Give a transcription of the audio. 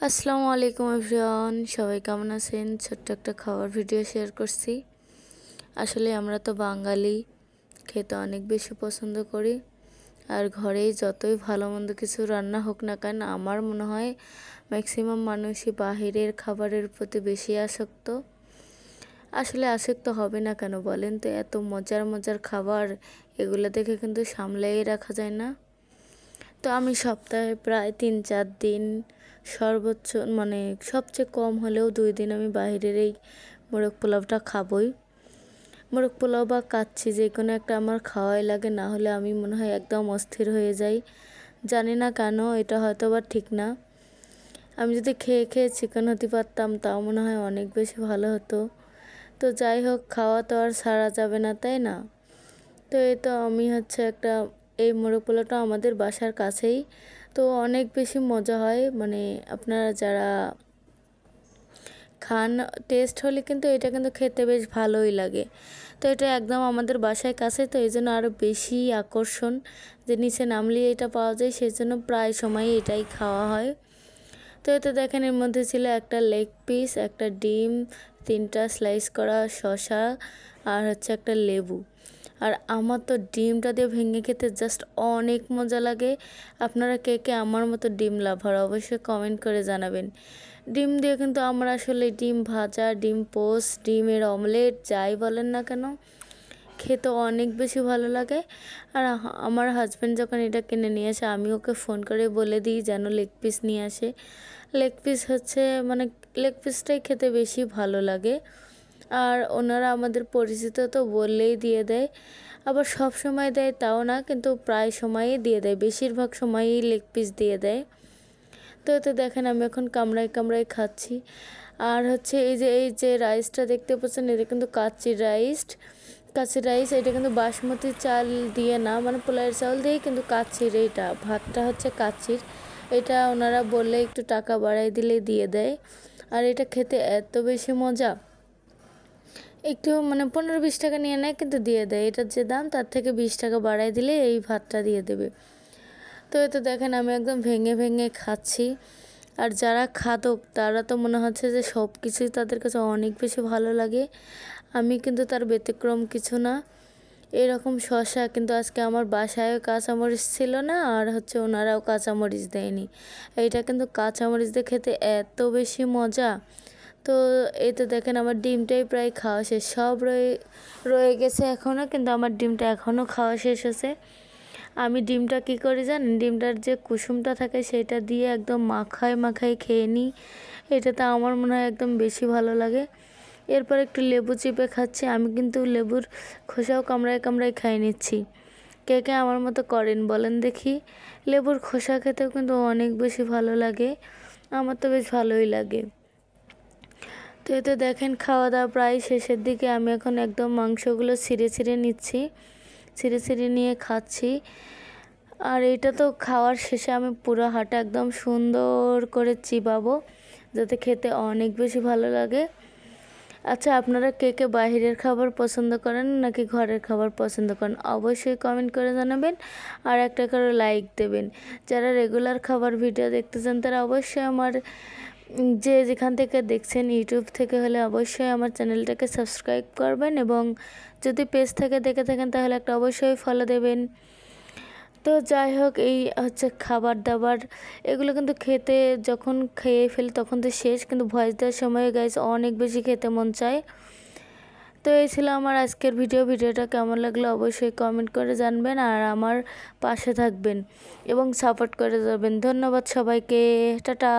আসসালামু আলাইকুম এভরিওয়ান, সবাই কেমন আছেন? ছোট্ট একটা খাবার ভিডিও শেয়ার করছি। আসলে আমরা তো বাঙালি, খেতে অনেক বেশি পছন্দ করি। আর ঘরেই যতই ভালো মন্দ কিছু রান্না হোক না কেন, আমার মনে হয় ম্যাক্সিমাম মানুষই বাহিরের খাবারের প্রতি বেশি আসক্ত। আসলে আসক্ত হবে না কেন বলেন তো? এত মজার মজার খাবার, এগুলো দেখে কিন্তু সামলাই রাখা যায় না। তো আমি সপ্তাহে প্রায় 3-4 দিন, সর্বোচ্চ সবচেয়ে কম হলেও 2 দিন আমি বাইরের এই মোরগ পোলাওটা খাবই। মোরগ পোলাও বা কাচ্চি যে কোনো একটা আমার খাওয়াই লাগে, না হলে আমি মনে হয় একদম অস্থির হয়ে যাই। জানি না কেন, এটা হয়তো বা ঠিক না। আমি যদি খেয়ে খেয়ে চিকেন হতে পারতাম তাও মনে হয় অনেক বেশি ভালো হতো। তো যাই হোক, খাওয়া তো আর ছাড়া যাবে না, তাই না? তো এই তো আমি এই মোরগ পোলাওটা আমাদের বাসার কাছেই, তো অনেক বেশি মজা হয়। আপনারা যারা খান, টেস্ট হলে কিন্তু এটা কিন্তু খেতে বেশ ভালোই লাগে। তো এটা একদম আমাদের বাসায় কাছে, তো এই জন্য আরও বেশি আকর্ষণ যে নিচে নামলেই এটা পাওয়া যায়, সেই জন্য প্রায় সময় এটাই খাওয়া হয়। তো এতে দেখেন, এর মধ্যে ছিল একটা লেগ পিস, একটা ডিম, 3টা স্লাইস করা শসা, আর একটা লেবু। আর আমার তো ডিমটা দিয়ে ভেঙে খেতে জাস্ট অনেক মজা লাগে। আপনারা কে কে আমার মতো ডিম লাভার অবশ্যই কমেন্ট করে জানাবেন। ডিম দিয়ে কিন্তু আমরা আসলে ডিম ভাজা, ডিম পোস্ট, ডিমের অমলেট যাই বলেন না কেন, খেতে অনেক বেশি ভালো লাগে। আর আমার হাজব্যান্ড যখন এটা কিনে নিয়ে আসে, আমি ওকে ফোন করে বলে দিই যেন লেগ পিস নিয়ে আসে। লেগ পিস লেগ পিসটাই খেতে বেশি ভালো লাগে। আর ওনারা আমাদের পরিচিত, তো বললেই দিয়ে দেয়। আবার সব সময় দেয় তাও না, কিন্তু প্রায় সময়ই দিয়ে দেয়, বেশিরভাগ সময়ই লেগ পিস দিয়ে দেয়। তো এতে দেখেন আমি এখন কামড়ায় কামড়ায় খাচ্ছি। আর এই যে রাইসটা দেখতে পাচ্ছেন, এটা কিন্তু কাচ্চি রাইস। এটা কিন্তু বাসমতি চাল দিয়ে না, পোলাওয়ের চাল দিয়ে, কিন্তু কাচ্চির এইটা ভাতটা কাচ্চির। এটা ওনারা বললে একটু টাকা বাড়াই দিলে দিয়ে দেয়। আর এটা খেতে এত বেশি মজা, একটু 15-20 টাকা নিয়ে নেয়, কিন্তু দিয়ে দেয়। এটার যে দাম তার থেকে 20 টাকা বাড়াই দিলে এই ভাতটা দিয়ে দেবে। তো এতে দেখেন আমি একদম ভেঙে ভেঙে খাচ্ছি। আর যারা খাদক তারা তো মনে হচ্ছে যে সব কিছুই তাদের কাছে অনেক বেশি ভালো লাগে। আমি কিন্তু তার ব্যতিক্রম কিছু না। এরকম শসা কিন্তু আজকে আমার বাসায়ও কাঁচামরিচ ছিল না, আর ওনারাও কাঁচামরিচ দেয়নি। এইটা কিন্তু কাঁচামরিচ দিয়ে খেতে এত বেশি মজা। তো এই তো দেখেন আমার ডিমটাই প্রায় খাওয়া শেষ, সব রয়ে গেছে এখনও, কিন্তু আমার ডিমটা এখনও খাওয়া শেষ হয়েছে। আমি ডিমটা কী করি জানেন? ডিমটার যে কুসুমটা থাকে সেটা দিয়ে একদম মাখায় মাখায় খেয়ে নিই। এটাতে আমার মনে হয় একদম বেশি ভালো লাগে। এরপর একটু লেবু চিপে খাচ্ছি। আমি কিন্তু লেবুর খোসাও কামড়ায় কামড়ায় খাই নিচ্ছি। কে কে আমার মতো করেন বলেন দেখি? লেবুর খোসা খেতেও কিন্তু অনেক বেশি ভালো লাগে, আমার তো বেশ ভালোই লাগে। তো এতে দেখেন খাওয়া দাওয়া প্রায় শেষের দিকে, আমি এখন একদম মাংসগুলো ছিঁড়ে ছিঁড়ে নিচ্ছি, ছিঁড়ে ছিঁড়ে নিয়ে খাচ্ছি। আর এটা তো খাওয়ার শেষে আমি পুরো হাঁটা একদম সুন্দর করে চিবাবো, যাতে খেতে অনেক বেশি ভালো লাগে। আচ্ছা, আপনারা কে কে বাহিরের খাবার পছন্দ করেন নাকি ঘরের খাবার পছন্দ করেন অবশ্যই কমেন্ট করে জানাবেন, আর একটা করে লাইক দেবেন। যারা রেগুলার খাবার ভিডিও দেখতে চান তারা অবশ্যই আমার যেখান থেকে দেখছেন, ইউটিউব থেকে হলে অবশ্যই আমার চ্যানেলটাকে সাবস্ক্রাইব করবেন, এবং যদি পেজ থেকে দেখে থাকেন তাহলে একটা অবশ্যই ফলো দেবেন। তো যাই হোক, এই খাবার দাবার, এগুলো কিন্তু খেতে যখন খেয়ে ফেলি তখন তো শেষ, কিন্তু ভয়েস দেওয়ার সময় গাইস অনেক বেশি খেতে মন চায়। তো এই ছিল আমার আজকের ভিডিওটা কেমন লাগলো অবশ্যই কমেন্ট করে জানবেন, আর আমার পাশে থাকবেন এবং সাপোর্ট করে যাবেন। ধন্যবাদ সবাইকে, টাটা।